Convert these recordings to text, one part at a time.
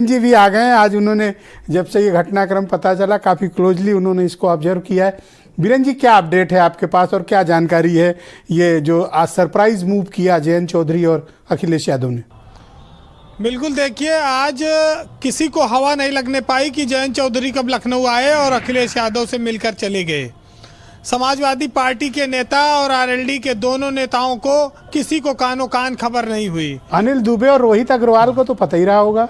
जी भी आ गए हैं। आज उन्होंने जब से ये घटनाक्रम पता चला काफ़ी क्लोजली उन्होंने इसको ऑब्जर्व किया है। बीरेन जी, क्या अपडेट है आपके पास और क्या जानकारी है ये जो आज सरप्राइज मूव किया जयंत चौधरी और अखिलेश यादव ने? बिल्कुल, देखिए आज किसी को हवा नहीं लगने पाई कि जयंत चौधरी कब लखनऊ आए और अखिलेश यादव से मिलकर चले गए। समाजवादी पार्टी के नेता और आरएलडी के दोनों नेताओं को किसी को कानो कान खबर नहीं हुई। अनिल दुबे और रोहित अग्रवाल को तो पता ही रहा होगा।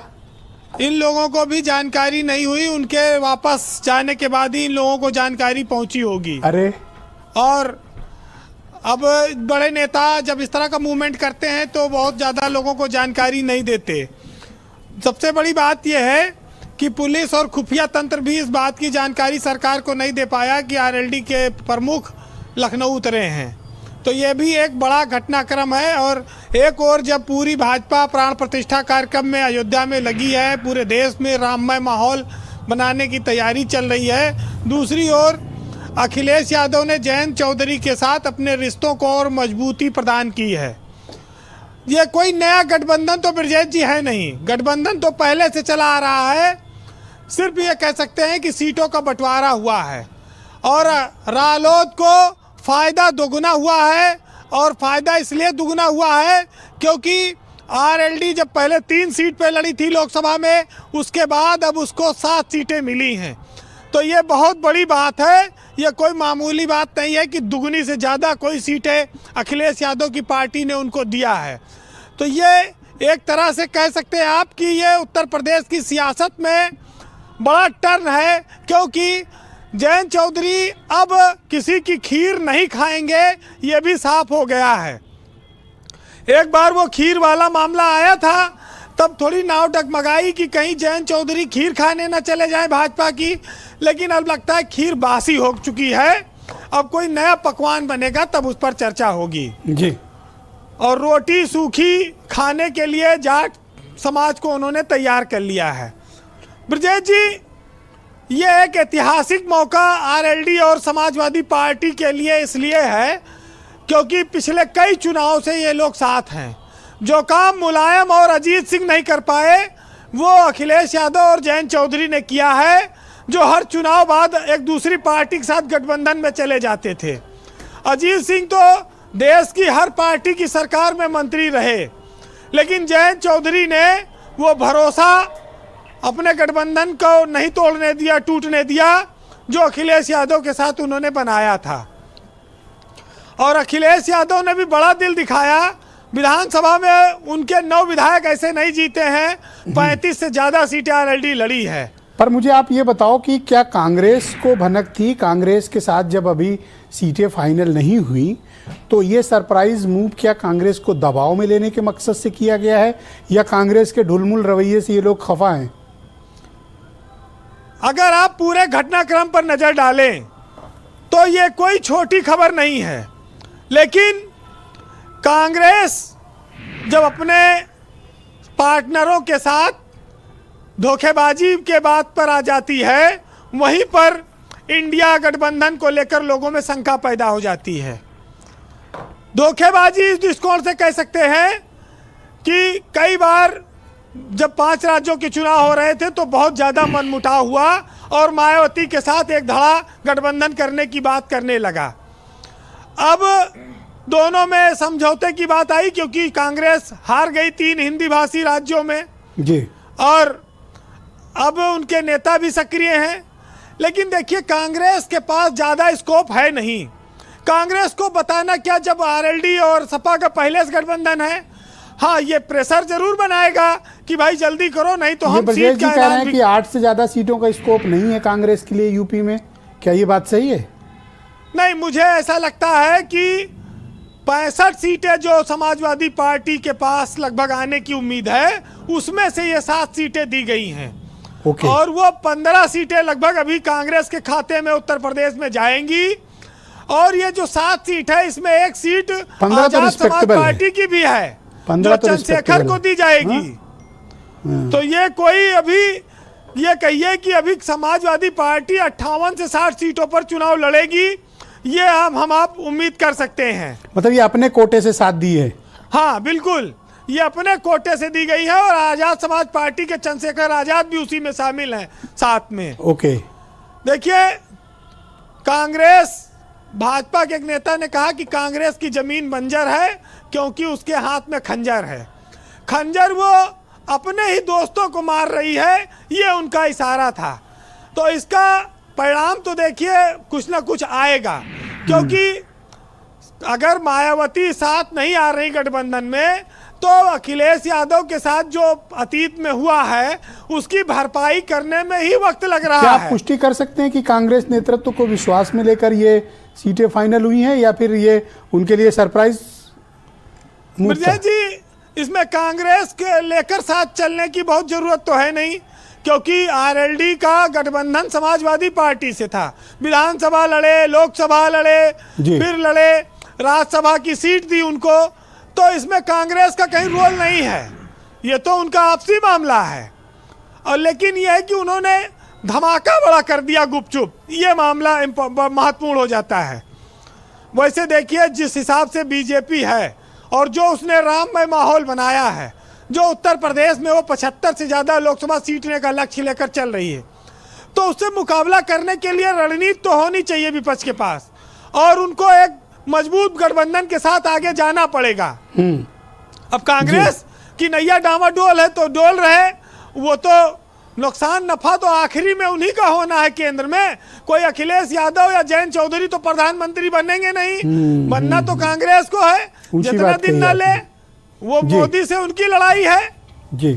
इन लोगों को भी जानकारी नहीं हुई, उनके वापस जाने के बाद ही इन लोगों को जानकारी पहुंची होगी। अरे और अब बड़े नेता जब इस तरह का मूवमेंट करते हैं तो बहुत ज़्यादा लोगों को जानकारी नहीं देते। सबसे बड़ी बात यह है कि पुलिस और खुफिया तंत्र भी इस बात की जानकारी सरकार को नहीं दे पाया कि आरएलडी के प्रमुख लखनऊ उतरे हैं। तो ये भी एक बड़ा घटनाक्रम है। और एक और जब पूरी भाजपा प्राण प्रतिष्ठा कार्यक्रम में अयोध्या में लगी है, पूरे देश में राममय माहौल बनाने की तैयारी चल रही है, दूसरी ओर अखिलेश यादव ने जयंत चौधरी के साथ अपने रिश्तों को और मजबूती प्रदान की है। ये कोई नया गठबंधन तो ब्रजेश जी है नहीं, गठबंधन तो पहले से चला आ रहा है। सिर्फ ये कह सकते हैं कि सीटों का बंटवारा हुआ है और रालोद को फ़ायदा दोगुना हुआ है। और फ़ायदा इसलिए दुगुना हुआ है क्योंकि आरएलडी जब पहले 3 सीट पे लड़ी थी लोकसभा में, उसके बाद अब उसको 7 सीटें मिली हैं। तो ये बहुत बड़ी बात है, ये कोई मामूली बात नहीं है कि दुगुनी से ज़्यादा कोई सीटें अखिलेश यादव की पार्टी ने उनको दिया है। तो ये एक तरह से कह सकते हैं आप कि ये उत्तर प्रदेश की सियासत में बड़ा टर्न है, क्योंकि जयंत चौधरी अब किसी की खीर नहीं खाएंगे, ये भी साफ हो गया है। एक बार वो खीर वाला मामला आया था तब थोड़ी नाव डगमगाई कि कहीं जयंत चौधरी खीर खाने न चले जाएं भाजपा की, लेकिन अब लगता है खीर बासी हो चुकी है। अब कोई नया पकवान बनेगा तब उस पर चर्चा होगी जी। और रोटी सूखी खाने के लिए जाट समाज को उन्होंने तैयार कर लिया है। ब्रजेश जी, ये एक ऐतिहासिक मौका आरएलडी और समाजवादी पार्टी के लिए इसलिए है क्योंकि पिछले कई चुनाव से ये लोग साथ हैं। जो काम मुलायम और अजीत सिंह नहीं कर पाए वो अखिलेश यादव और जयंत चौधरी ने किया है, जो हर चुनाव बाद एक दूसरी पार्टी के साथ गठबंधन में चले जाते थे। अजीत सिंह तो देश की हर पार्टी की सरकार में मंत्री रहे, लेकिन जयंत चौधरी ने वो भरोसा अपने गठबंधन को नहीं तोड़ने दिया, टूटने दिया, जो अखिलेश यादव के साथ उन्होंने बनाया था। और अखिलेश यादव ने भी बड़ा दिल दिखाया। विधानसभा में उनके 9 विधायक ऐसे नहीं जीते हैं, 35 से ज़्यादा सीटें आरएलडी लड़ी है। पर मुझे आप ये बताओ कि क्या कांग्रेस को भनक थी, कांग्रेस के साथ जब अभी सीटें फाइनल नहीं हुई तो ये सरप्राइज मूव क्या कांग्रेस को दबाव में लेने के मकसद से किया गया है, या कांग्रेस के ढुलमुल रवैये से ये लोग खफा हैं? अगर आप पूरे घटनाक्रम पर नजर डालें तो ये कोई छोटी खबर नहीं है, लेकिन कांग्रेस जब अपने पार्टनरों के साथ धोखेबाजी के बात पर आ जाती है, वहीं पर इंडिया गठबंधन को लेकर लोगों में शंका पैदा हो जाती है। धोखेबाजी इस दृष्टिकोण से कह सकते हैं कि कई बार जब 5 राज्यों के चुनाव हो रहे थे तो बहुत ज़्यादा मनमुटाव हुआ और मायावती के साथ एक धड़ा गठबंधन करने की बात करने लगा। अब दोनों में समझौते की बात आई क्योंकि कांग्रेस हार गई 3 हिंदी भाषी राज्यों में जी, और अब उनके नेता भी सक्रिय हैं। लेकिन देखिए, कांग्रेस के पास ज़्यादा स्कोप है नहीं। कांग्रेस को बताना क्या, जब आरएलडी और सपा का पहले से गठबंधन है। हाँ, ये प्रेशर जरूर बनाएगा कि भाई जल्दी करो, नहीं तो हम सीट का कह रहे हैं कि 8 से ज़्यादा सीटों का स्कोप नहीं है कांग्रेस के लिए यूपी में। क्या ये बात सही है? नहीं, मुझे ऐसा लगता है कि 65 सीटें जो समाजवादी पार्टी के पास लगभग आने की उम्मीद है, उसमें से ये 7 सीटें दी गई हैं। और वो 15 सीटें लगभग अभी कांग्रेस के खाते में उत्तर प्रदेश में जाएंगी। और ये जो 7 सीट है, इसमें एक सीट आजाद समाज पार्टी की भी है, जो चंद्रशेखर को दी जाएगी। तो ये कोई अभी ये कहिए कि अभी समाजवादी पार्टी 58 से 60 सीटों पर चुनाव लड़ेगी, ये हम आप उम्मीद कर सकते हैं। मतलब ये अपने कोटे से साथ दी है। हाँ बिल्कुल, ये अपने कोटे से दी गई है और आजाद समाज पार्टी के चंद्रशेखर आजाद भी उसी में शामिल हैं साथ में। ओके, देखिए, कांग्रेस, भाजपा के एक नेता ने कहा कि कांग्रेस की जमीन बंजर है क्योंकि उसके हाथ में खंजर है। खंजर वो अपने ही दोस्तों को मार रही है, ये उनका इशारा था। तो इसका परिणाम तो देखिए कुछ ना कुछ आएगा, क्योंकि अगर मायावती साथ नहीं आ रही गठबंधन में तो अखिलेश यादव के साथ जो अतीत में हुआ है उसकी भरपाई करने में ही वक्त लग क्या रहा आप है। पुष्टि कर सकते हैं कि कांग्रेस नेतृत्व को विश्वास में लेकर ये सीटें फाइनल हुई हैं या फिर ये उनके लिए सरप्राइज मूव था? मिर्जा जी, इसमें कांग्रेस के लेकर साथ चलने की बहुत जरूरत तो है नहीं, क्योंकि आरएलडी का गठबंधन समाजवादी पार्टी से था। विधानसभा लड़े, लोकसभा लड़े, फिर लड़े, राज्यसभा की सीट दी उनको। तो इसमें कांग्रेस का कहीं रोल नहीं है, ये तो उनका आपसी मामला है। और लेकिन यह है कि उन्होंने धमाका बड़ा कर दिया गुपचुप, ये मामला महत्वपूर्ण हो जाता है। वैसे देखिए, जिस हिसाब से बीजेपी है और जो उसने राममय माहौल बनाया है, जो उत्तर प्रदेश में वो 75 से ज़्यादा लोकसभा सीटने का लक्ष्य लेकर चल रही है, तो उससे मुकाबला करने के लिए रणनीति तो होनी चाहिए विपक्ष के पास, और उनको एक मजबूत गठबंधन के साथ आगे जाना पड़ेगा। अब कांग्रेस की नैया डामाडोल है तो डोल रहे, वो तो नुकसान नफा तो आखिरी में उन्हीं का होना है केंद्र में। कोई अखिलेश यादव या जयंत चौधरी तो प्रधानमंत्री बनेंगे नहीं, बनना तो कांग्रेस को है। जितना दिन ना ले वो मोदी से उनकी लड़ाई है जी।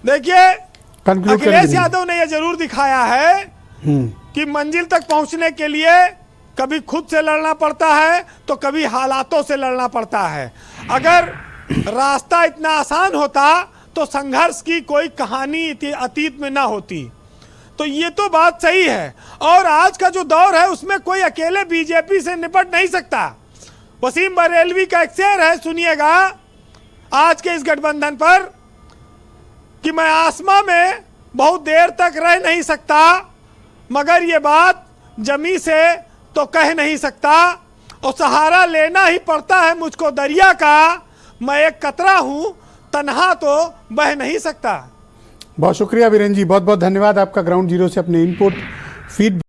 देखिए, अखिलेश यादव ने यह जरूर दिखाया है कि मंजिल तक पहुंचने के लिए कभी खुद से लड़ना पड़ता है तो कभी हालातों से लड़ना पड़ता है। अगर रास्ता इतना आसान होता तो संघर्ष की कोई कहानी अतीत में ना होती। तो ये तो बात सही है, और आज का जो दौर है उसमें कोई अकेले बीजेपी से निपट नहीं सकता। वसीम बरेलवी का एक शेर है, सुनिएगा, आज के इस गठबंधन पर, कि मैं आसमां में बहुत देर तक रह नहीं सकता, मगर ये बात जमी से तो कह नहीं सकता, और सहारा लेना ही पड़ता है मुझको दरिया का, मैं एक कतरा हूं तन्हा तो बह नहीं सकता। बहुत शुक्रिया वीरेंद्र जी, बहुत बहुत धन्यवाद आपका ग्राउंड जीरो से अपने इनपुट फीड